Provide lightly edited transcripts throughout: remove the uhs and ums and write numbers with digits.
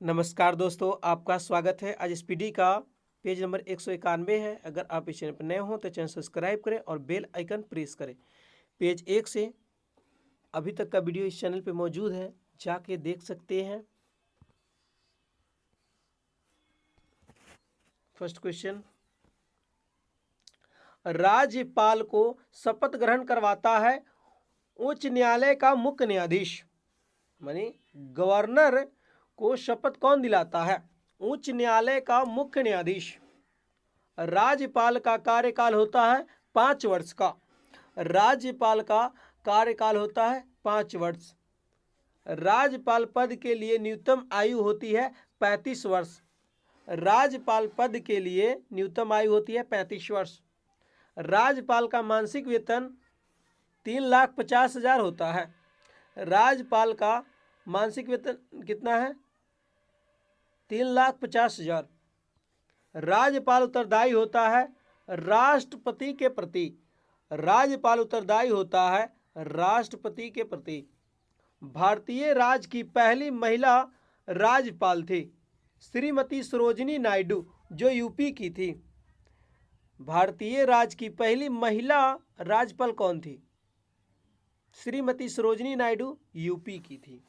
नमस्कार दोस्तों, आपका स्वागत है। आज एसपीडी का पेज नंबर 191 है। अगर आप इस चैनल पर नए हो तो चैनल सब्सक्राइब करें और बेल आइकन प्रेस करें। पेज 1 से अभी तक का वीडियो इस चैनल पे मौजूद है, जाके देख सकते हैं। फर्स्ट क्वेश्चन, राज्यपाल को शपथ ग्रहण करवाता है उच्च न्यायालय का मुख्य न्यायाधीश। मानी गवर्नर को शपथ कौन दिलाता है? उच्च न्यायालय का मुख्य न्यायाधीश। राज्यपाल का कार्यकाल होता है 5 वर्ष का। राज्यपाल का कार्यकाल होता है 5 वर्ष। राज्यपाल पद के लिए न्यूनतम आयु होती है 35 वर्ष। राज्यपाल पद के लिए न्यूनतम आयु होती है 35 वर्ष। राज्यपाल का मासिक वेतन 3,50,000 होता है। राज्यपाल का मासिक वेतन कितना है? 3,50,000। राज्यपाल उत्तरदायी होता है राष्ट्रपति के प्रति। राज्यपाल उत्तरदायी होता है राष्ट्रपति के प्रति। भारतीय राज्य की पहली महिला राज्यपाल थी श्रीमती सरोजिनी नायडू, जो यूपी की थी। भारतीय राज्य की पहली महिला राज्यपाल कौन थी? श्रीमती सरोजिनी नायडू, यूपी की थी।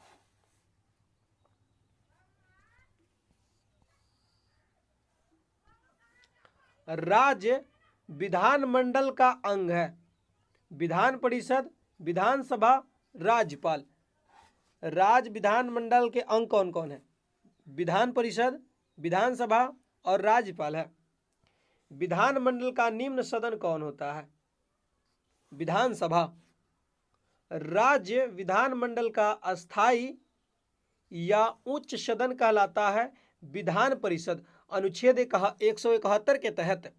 राज्य विधानमंडल का अंग है। विधान परिषद, विधानसभा, राज्यपाल। राज्य विधानमंडल के अंग कौन कौन है? विधान परिषद, विधानसभा और राज्यपाल है। विधानमंडल का निम्न सदन कौन होता है? विधानसभा। राज्य विधानमंडल का अस्थाई या उच्च सदन कहलाता है विधान परिषद। अनुच्छेद 171 के तहत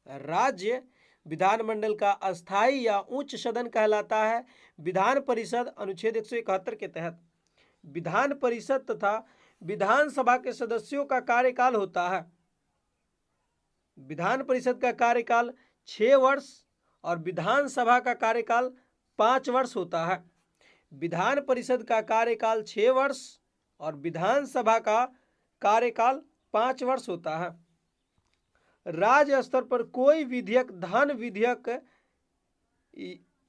राज्य विधानमंडल का अस्थाई या उच्च सदन कहलाता है विधान परिषद। अनुच्छेद 171 के तहत विधान परिषद तथा विधानसभा के सदस्यों का कार्यकाल होता है। विधान परिषद का कार्यकाल 6 वर्ष और विधानसभा का कार्यकाल 5 वर्ष होता है। विधान परिषद का कार्यकाल 6 वर्ष और विधानसभा का कार्यकाल 5 वर्ष होता है। राज्य स्तर पर कोई विधेयक धन विधेयक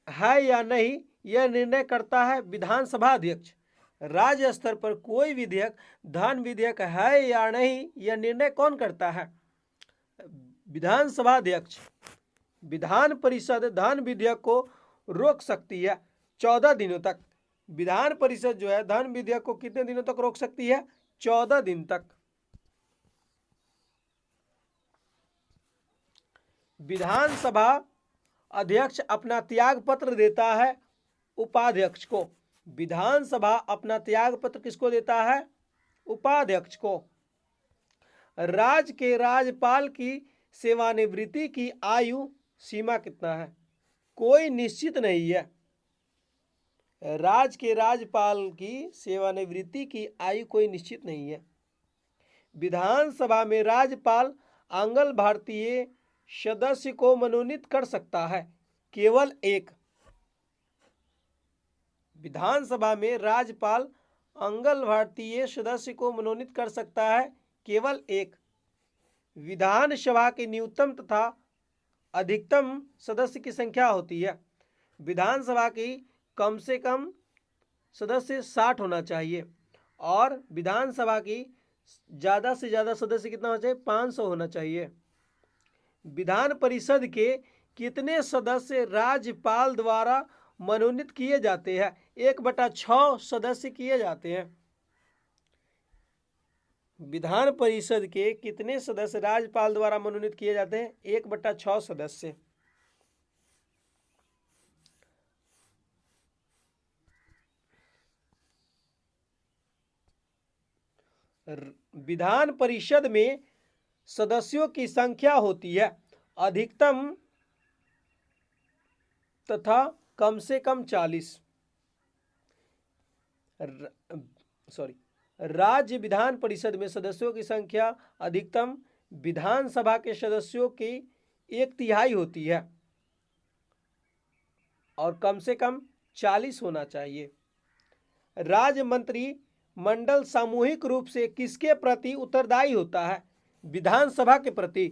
है या नहीं, यह निर्णय करता है विधानसभा अध्यक्ष। राज्य स्तर पर कोई विधेयक धन विधेयक है या नहीं, यह निर्णय कौन करता है? विधानसभा अध्यक्ष। विधान परिषद धन विधेयक को रोक सकती है 14 दिनों तक। विधान परिषद जो है धन विधेयक को कितने दिनों तक रोक सकती है? 14 दिन तक। विधानसभा अध्यक्ष अपना त्याग पत्र देता है उपाध्यक्ष को। विधानसभा अपना त्याग पत्र किसको देता है? उपाध्यक्ष को। राज्य के राज्यपाल की सेवानिवृत्ति की आयु सीमा कितना है? कोई निश्चित नहीं है। राज्य के राज्यपाल की सेवानिवृत्ति की आयु कोई निश्चित नहीं है। विधानसभा में राज्यपाल आंगल भारतीय सदस्य को मनोनीत कर सकता है केवल एक। विधानसभा में राज्यपाल आंगल भारतीय सदस्य को मनोनीत कर सकता है केवल एक। विधानसभा की न्यूनतम तथा अधिकतम सदस्य की संख्या होती है। विधानसभा की कम से कम सदस्य 60 होना चाहिए और विधानसभा की ज़्यादा से ज़्यादा सदस्य कितना होना चाहिए? 500 होना चाहिए। विधान परिषद के कितने सदस्य राज्यपाल द्वारा मनोनीत किए जाते हैं? 1/6 सदस्य किए जाते हैं। विधान परिषद के कितने सदस्य राज्यपाल द्वारा मनोनीत किए जाते हैं? 1/6 सदस्य। विधान परिषद में सदस्यों की संख्या होती है अधिकतम तथा कम से कम 40। राज्य विधान परिषद में सदस्यों की संख्या अधिकतम विधानसभा के सदस्यों की 1/3 होती है और कम से कम 40 होना चाहिए। राज्य मंत्री मंडल सामूहिक रूप से किसके प्रति उत्तरदायी होता है? विधानसभा के प्रति।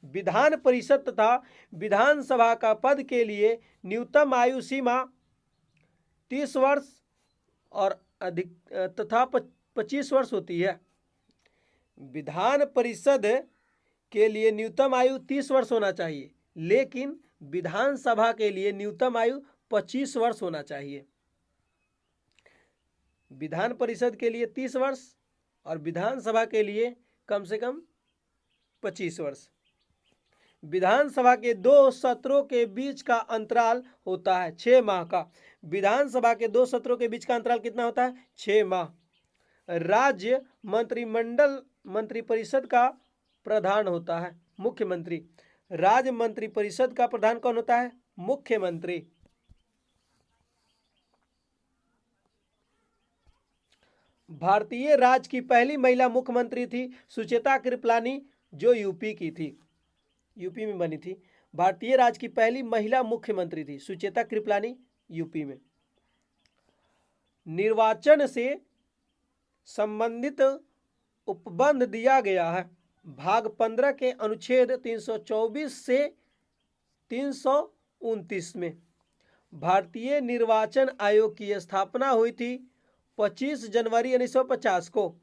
विधान परिषद तथा विधानसभा का पद के लिए न्यूनतम आयु सीमा 30 वर्ष और अधिक तथा 25 वर्ष होती है। विधान परिषद के लिए न्यूनतम आयु 30 वर्ष होना चाहिए, लेकिन विधानसभा के लिए न्यूनतम आयु 25 वर्ष होना चाहिए। विधान परिषद के लिए 30 वर्ष और विधानसभा के लिए कम से कम 25 वर्ष। विधानसभा के 2 सत्रों के बीच का अंतराल होता है 6 माह का। विधानसभा के 2 सत्रों के बीच का अंतराल कितना होता है? 6 माह। राज्य मंत्रिपरिषद का प्रधान होता है मुख्यमंत्री। राज्य मंत्रिपरिषद का प्रधान कौन होता है? मुख्यमंत्री। भारतीय राज्य की पहली महिला मुख्यमंत्री थी सुचेता कृपलानी, जो यूपी की थी, यूपी में बनी थी। भारतीय राज्य की पहली महिला मुख्यमंत्री थी सुचेता कृपलानी, यूपी में। निर्वाचन से संबंधित उपबंध दिया गया है भाग 15 के अनुच्छेद 324 से 329 में। भारतीय निर्वाचन आयोग की स्थापना हुई थी 25 जनवरी 1950 को।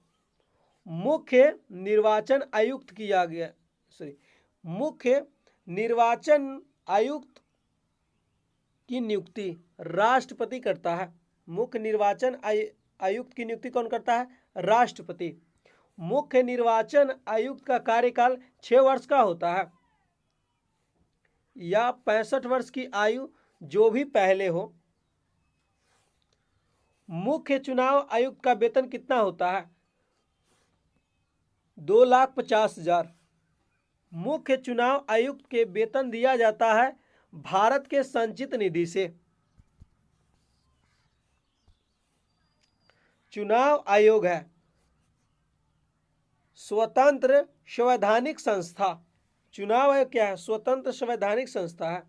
मुख्य निर्वाचन आयुक्त की नियुक्ति राष्ट्रपति करता है। मुख्य निर्वाचन आयुक्त की नियुक्ति कौन करता है? राष्ट्रपति। मुख्य निर्वाचन आयुक्त का कार्यकाल 6 वर्ष का होता है या 65 वर्ष की आयु, जो भी पहले हो। मुख्य चुनाव आयुक्त का वेतन कितना होता है? 2,50,000। मुख्य चुनाव आयुक्त के वेतन दिया जाता है भारत के संचित निधि से। चुनाव आयोग है स्वतंत्र संवैधानिक संस्था। चुनाव आयोग क्या है? स्वतंत्र संवैधानिक संस्था है।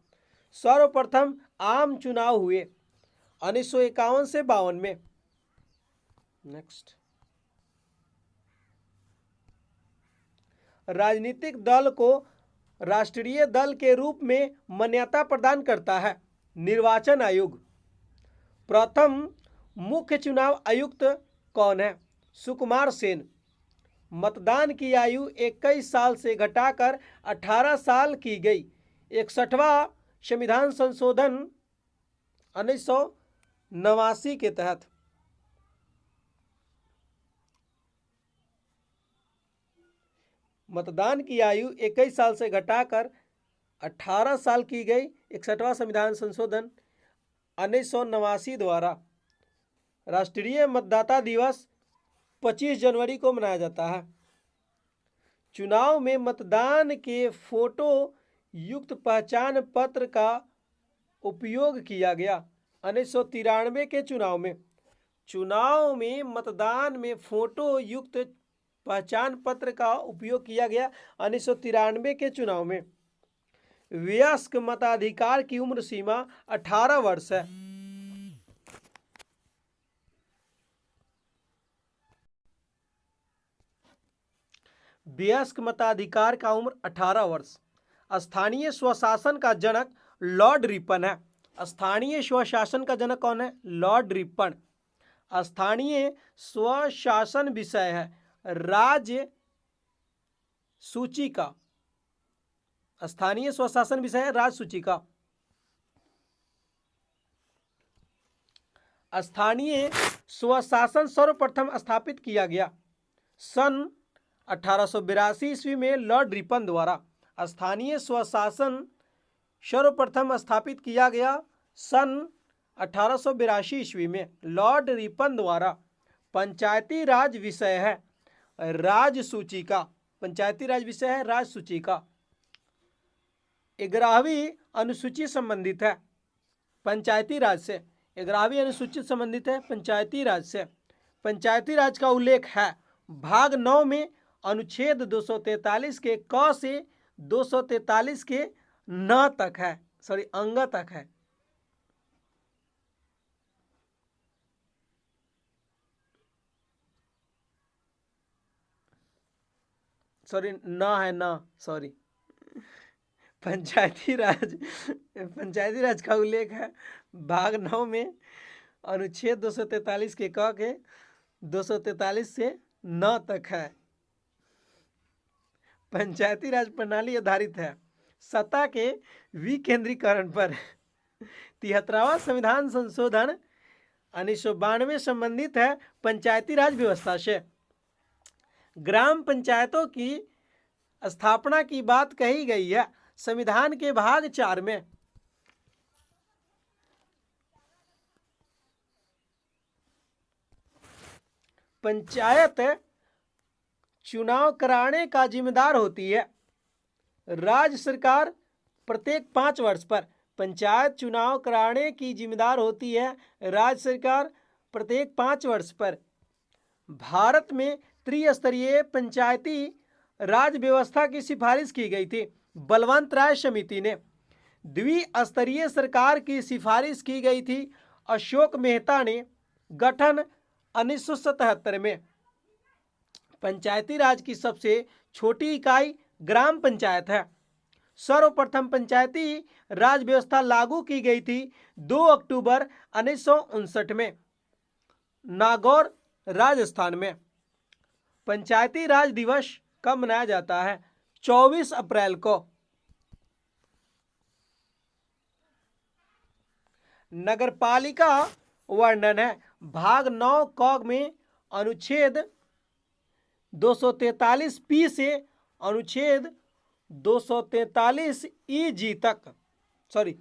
सर्वप्रथम आम चुनाव हुए 1951 से 52 में। नेक्स्ट, राजनीतिक दल को राष्ट्रीय दल के रूप में मान्यता प्रदान करता है निर्वाचन आयोग। प्रथम मुख्य चुनाव आयुक्त कौन है? सुकुमार सेन। मतदान की आयु 21 साल से घटाकर 18 साल की गई। 61वां संविधान संशोधन 1989 के तहत। मतदान की आयु 21 साल से घटाकर 18 साल की गई। 61वां संविधान संशोधन 1989 द्वारा। राष्ट्रीय मतदाता दिवस 25 जनवरी को मनाया जाता है। चुनाव में मतदान के फोटो युक्त पहचान पत्र का उपयोग किया गया 1993 के चुनाव में। चुनाव में मतदान में फोटो युक्त पहचान पत्र का उपयोग किया गया 1993 के चुनाव में। वयस्क मताधिकार की उम्र सीमा 18 वर्ष है। वयस्क मताधिकार का उम्र 18 वर्ष। स्थानीय स्वशासन का जनक लॉर्ड रिपन है। स्थानीय स्वशासन का जनक कौन है? Lord Ripon. स्थानीय स्वशासन विषय है राज्य सूची का। स्थानीय स्वशासन विषय है राज्य सूची का। स्थानीय स्वशासन सर्वप्रथम स्थापित किया गया सन 1882 ईस्वी में लॉर्ड रिपन द्वारा। स्थानीय स्वशासन सर्वप्रथम स्थापित किया गया सन 1882 ईस्वी में लॉर्ड रिपन द्वारा। पंचायती राज विषय है राज्य सूची का। पंचायती राज विषय है राज्य सूची का। 11वीं अनुसूची संबंधित है पंचायती राज से। 11वीं अनुसूची संबंधित है पंचायती राज से। पंचायती राज का उल्लेख है भाग 9 में अनुच्छेद 243 के क से 243 के न तक है, अंग तक है। सॉरी ना है ना, सॉरी, पंचायती राज का उल्लेख है भाग 9 में अनुच्छेद 243 के क के 243 से 9 तक है। पंचायती राज प्रणाली आधारित है सत्ता के विकेंद्रीकरण पर। 73वां संविधान संशोधन 1992 संबंधित है पंचायती राज व्यवस्था से। ग्राम पंचायतों की स्थापना की बात कही गई है संविधान के भाग 4 में। पंचायत चुनाव कराने का जिम्मेदार होती है राज्य सरकार प्रत्येक 5 वर्ष पर। पंचायत चुनाव कराने की जिम्मेदार होती है राज्य सरकार प्रत्येक 5 वर्ष पर। भारत में त्रिस्तरीय पंचायती राज व्यवस्था की सिफारिश की गई थी बलवंत राय समिति ने। द्विस्तरीय सरकार की सिफारिश की गई थी अशोक मेहता ने गठन 1977 में। पंचायती राज की सबसे छोटी इकाई ग्राम पंचायत है। सर्वप्रथम पंचायती राज व्यवस्था लागू की गई थी 2 अक्टूबर 1959 में नागौर राजस्थान में। पंचायती राज दिवस कब मनाया जाता है? 24 अप्रैल को। नगरपालिका वर्णन है भाग 9 क में अनुच्छेद 243 पी से अनुच्छेद 243 ई जी तक, सॉरी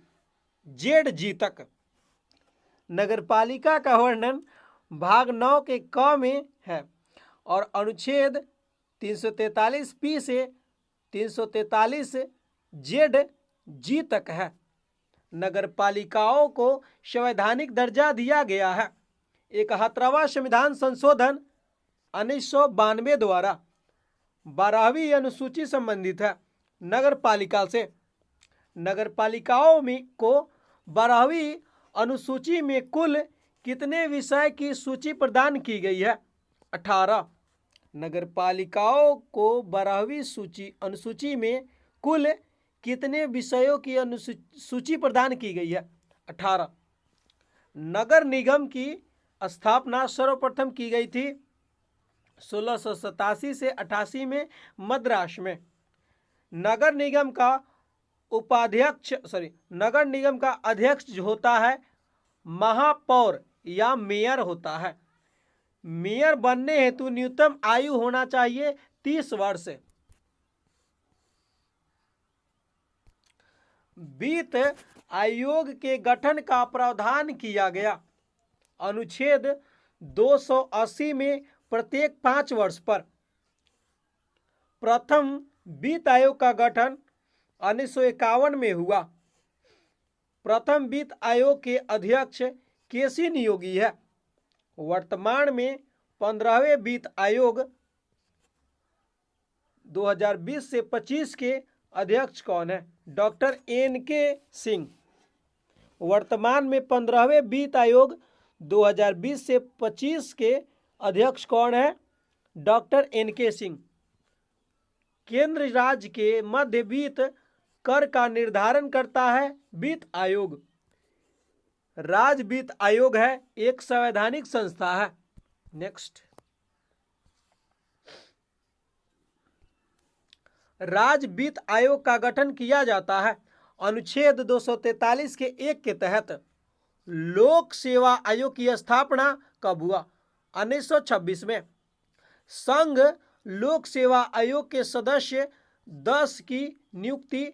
जेड जी तक। नगरपालिका का वर्णन भाग 9 के क में है और अनुच्छेद 343 पी से 343 जेड जी तक है। नगरपालिकाओं को संवैधानिक दर्जा दिया गया है 71वां संविधान संशोधन 1992 द्वारा। 12वीं अनुसूची संबंधित है नगरपालिका से। नगरपालिकाओं में को 12वीं अनुसूची में कुल कितने विषय की सूची प्रदान की गई है? 18। नगरपालिकाओं को 12वीं अनुसूची में कुल कितने विषयों की सूची प्रदान की गई है? 18। नगर निगम की स्थापना सर्वप्रथम की गई थी 1687 से 88 में मद्रास में। नगर निगम का नगर निगम का अध्यक्ष जो होता है महापौर या मेयर होता है। मेयर बनने हेतु न्यूनतम आयु होना चाहिए 30 वर्ष। वित्त आयोग के गठन का प्रावधान किया गया अनुच्छेद 280 में प्रत्येक 5 वर्ष पर। प्रथम वित्त आयोग का गठन 1951 में हुआ। प्रथम वित्त आयोग के अध्यक्ष केसी नियोगी है। वर्तमान में 15वें वित्त आयोग 2020 से 25 के अध्यक्ष कौन है? Doctor N K. सिंह। वर्तमान में 15वें वित्त आयोग 2020 से 25 के अध्यक्ष कौन है? Doctor N K. सिंह। केंद्र राज्य के मध्य वित्त कर का निर्धारण करता है वित्त आयोग। राज्य वित्त आयोग है एक संवैधानिक संस्था है। नेक्स्ट, राज्य वित्त आयोग का गठन किया जाता है अनुच्छेद 243 के 1 के तहत। लोक सेवा आयोग की स्थापना कब हुआ? 1926 में। संघ लोक सेवा आयोग के सदस्य 10 की नियुक्ति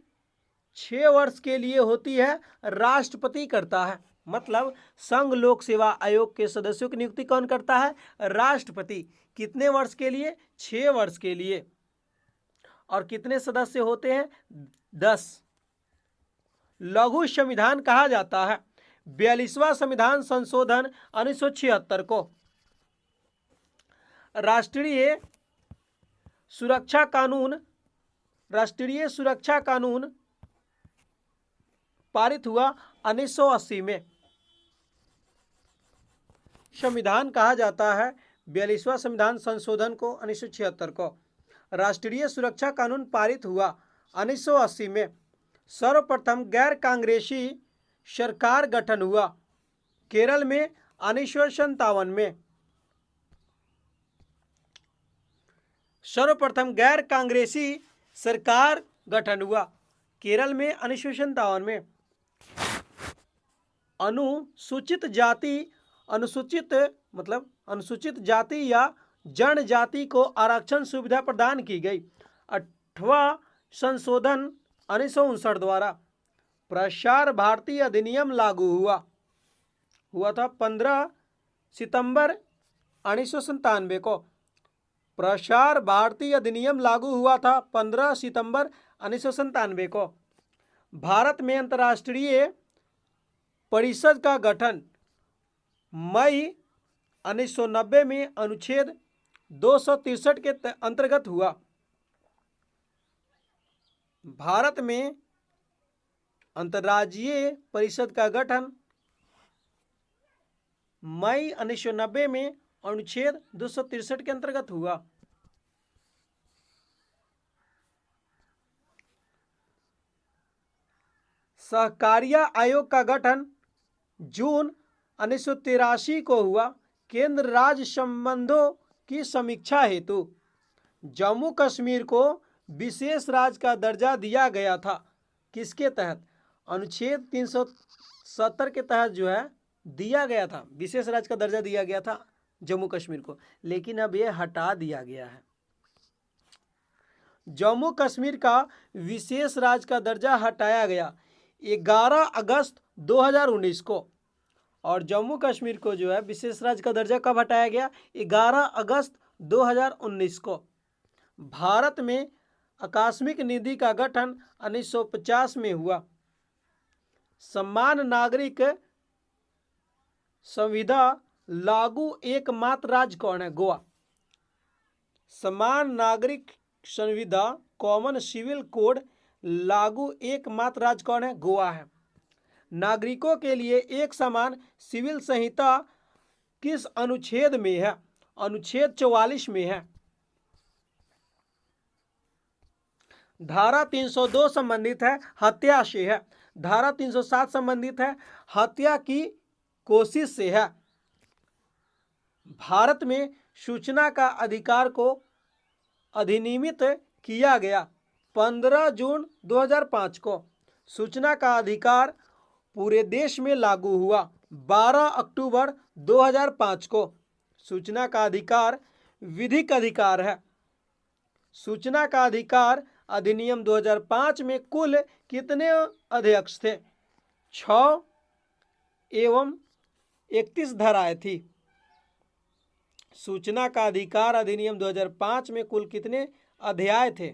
6 वर्ष के लिए होती है, राष्ट्रपति करता है। मतलब संघ लोक सेवा आयोग के सदस्यों की नियुक्ति कौन करता है? राष्ट्रपति। कितने वर्ष के लिए? 6 वर्ष के लिए। और कितने सदस्य होते हैं? 10। लघु संविधान कहा जाता है 42वां संविधान संशोधन 1976 को। राष्ट्रीय सुरक्षा कानून पारित हुआ 1980 में। संविधान कहा जाता है 42वां संविधान संशोधन को 1976 को। राष्ट्रीय सुरक्षा कानून पारित हुआ 1980 में। सर्वप्रथम गैर कांग्रेसी सरकार गठन हुआ केरल में 1957 में। सर्वप्रथम गैर कांग्रेसी सरकार गठन हुआ केरल में 1957 में। अनुसूचित जाति या जनजाति को आरक्षण सुविधा प्रदान की गई। 8वां संशोधन 1959 द्वारा। प्रसार भारती अधिनियम लागू हुआ था 15 सितंबर 1997 को। प्रसार भारती अधिनियम लागू हुआ था 15 सितंबर 1997 को। भारत में अंतर्राष्ट्रीय परिषद का गठन मई 1990 में अनुच्छेद 263 के अंतर्गत हुआ। भारत में अंतर्राज्यीय परिषद का गठन मई 1990 में अनुच्छेद 263 के अंतर्गत हुआ। सहकारिता आयोग का गठन जून 1983 को हुआ केंद्र राज्य संबंधों की समीक्षा हेतु। जम्मू कश्मीर को विशेष राज्य का दर्जा दिया गया था किसके तहत? अनुच्छेद 370 के तहत जो है दिया गया था, विशेष राज्य का दर्जा दिया गया था जम्मू कश्मीर को, लेकिन अब यह हटा दिया गया है। जम्मू कश्मीर का विशेष राज्य का दर्जा हटाया गया 11 अगस्त 2019 को। और जम्मू कश्मीर को जो है विशेष राज्य का दर्जा कब हटाया गया? 11 अगस्त 2019 को। भारत में आकस्मिक निधि का गठन 1950 में हुआ। समान नागरिक संविदा लागू एकमात्र राज्य कौन है? गोवा। समान नागरिक संविदा कॉमन सिविल कोड लागू एकमात्र राज्य कौन है? गोवा है। नागरिकों के लिए एक समान सिविल संहिता किस अनुच्छेद में है? अनुच्छेद 44 में है। धारा 302 संबंधित है हत्या से है। धारा 307 संबंधित है हत्या की कोशिश से है। भारत में सूचना का अधिकार को अधिनियमित किया गया 15 जून 2005 को। सूचना का अधिकार पूरे देश में लागू हुआ 12 अक्टूबर 2005 को। सूचना का अधिकार विधिक अधिकार है। सूचना का अधिकार अधिनियम 2005 में कुल कितने अध्यक्ष थे? 6 एवं 31 धाराएं थी। सूचना का अधिकार अधिनियम 2005 में कुल कितने अध्याय थे?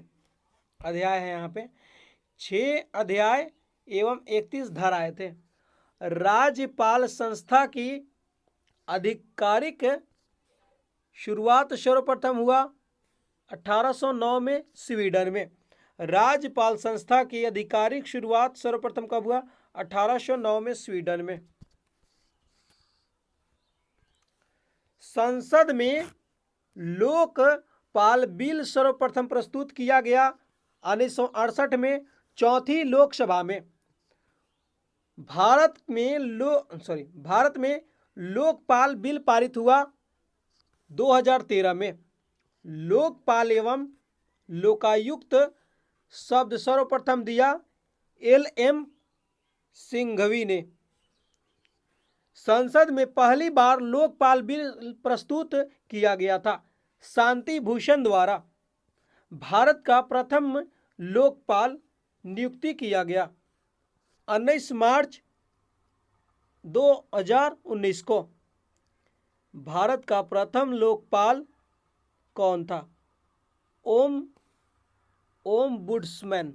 अध्याय है यहाँ पे 6 अध्याय एवं 31 धाराएं थे। राज्यपाल संस्था की आधिकारिक शुरुआत सर्वप्रथम हुआ 1809 में स्वीडन में। राज्यपाल संस्था की आधिकारिक शुरुआत सर्वप्रथम कब हुआ? 1809 में स्वीडन में। संसद में लोकपाल बिल सर्वप्रथम प्रस्तुत किया गया 1968 में चौथी लोकसभा में। भारत में लोकपाल बिल पारित हुआ 2013 में। लोकपाल एवं लोकायुक्त शब्द सर्वप्रथम दिया LM सिंघवी ने। संसद में पहली बार लोकपाल बिल प्रस्तुत किया गया था शांति भूषण द्वारा। भारत का प्रथम लोकपाल नियुक्ति किया गया 19 मार्च 2019 को। भारत का प्रथम लोकपाल कौन था? ओम बुड्समैन।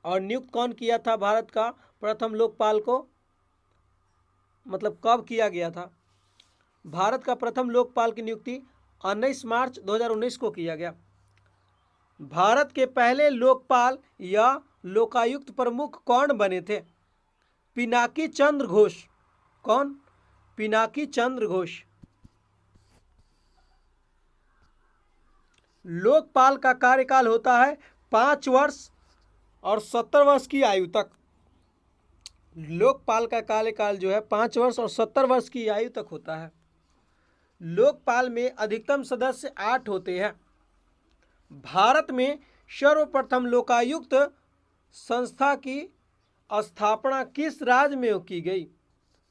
और नियुक्त कौन किया था भारत का प्रथम लोकपाल को? मतलब कब किया गया था? भारत का प्रथम लोकपाल की नियुक्ति 19 मार्च 2019 को किया गया। भारत के पहले लोकपाल या लोकायुक्त प्रमुख कौन बने थे? पिनाकी चंद्र घोष। कौन? पिनाकी चंद्र घोष। लोकपाल का कार्यकाल होता है 5 वर्ष और 70 वर्ष की आयु तक। लोकपाल का कार्यकाल जो है 5 वर्ष और 70 वर्ष की आयु तक होता है। लोकपाल में अधिकतम सदस्य 8 होते हैं। भारत में सर्वप्रथम लोकायुक्त संस्था की स्थापना किस राज्य में की गई?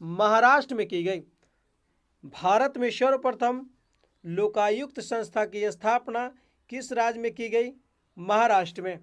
महाराष्ट्र में की गई। भारत में सर्वप्रथम लोकायुक्त संस्था की स्थापना किस राज्य में की गई? महाराष्ट्र में।